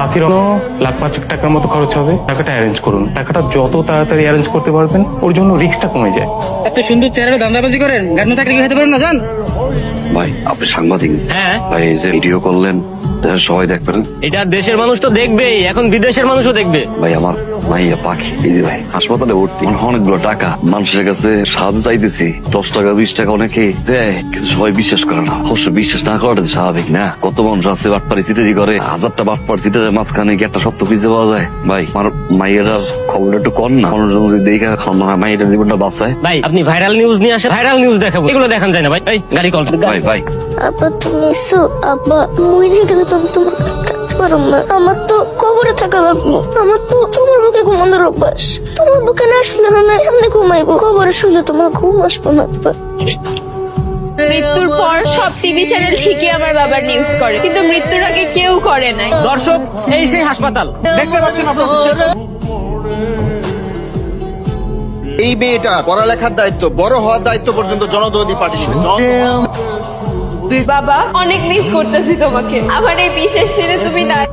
বাকি ৳1,05,000 মতো খরচ হবে। টাকাটা অ্যারেঞ্জ করুন। টাকাটা যত তাড়াতাড়ি অ্যারেঞ্জ করতে পারবেন ওর জন্য রিস্কটা কমে যায়। এত সুন্দর চেহারা ধান্দাবাজি করেন, গান না থাকলে কি হতে পারেন না জান? ভাই আপনি সাংবাদিক? হ্যাঁ। ভাই এই যে ভিডিও করলেন দেশের সবাই দেখবেন। এটা দেশের মানুষ তো দেখবেই, এখন বিদেশের মানুষও দেখবে। ভাই আমার মাইয়া পাখি এই যে ভাই হাসপাতালে ভর্তি, অনেকগুলো টাকা মানুষের কাছে সাহায্য চাইতেছি, 10 টাকা 20 টাকা অনেকে দেয় কিন্তু সবাই বিশ্বাস করে না। অবশ্য বিশ্বাস না করাটা তো স্বাভাবিক না। কত মানুষ আছে বাটপারি সিটারি করে, 1000টা বাটপার সিটারের মাঝখানে কি একটা সত্য খুঁজে পাওয়া যায়? ভাই আমার মাইয়ের খবরটা একটু কর না, মানুষজন যদি দেখে মাইয়ের জীবনটা বাঁচায়। ভাই আপনি ভাইরাল নিউজ নিয়ে আসেন, ভাইরাল নিউজ দেখাবো, এগুলো দেখান যায় না ভাই। এই গাড়ি কল। ভাই ভাই আব্বা তুমি এসো। আব্বা মরে গেলে তো আমি তোমার কাছে থাকতে পারবো না। আমার তো কবরে থাকা লাগবো। আমার তো তোমার বুকে ঘুমানোর অভ্যাস। তোমার বুকে না শুলে আমি এমনি ঘুমাইবো, কবরে শুলে তোমার ঘুম আসবো না আব্বা। মৃত্যুর পর সব টিভি চ্যানেল ঠিকই আমার বাবার নিউজ করে, কিন্তু মৃত্যুর আগে কেউ করে নাই। দর্শক, এই সেই হাসপাতাল দেখতে পাচ্ছেন আপনারা। এই মেয়েটা পড়ালেখার দায়িত্ব, বড় হওয়ার দায়িত্ব পর্যন্ত জনদরদি পার্টি বাবা অনেক মিস করতেছি তোমাকে। আমার এই বিশেষ দিনে তুমি নাই।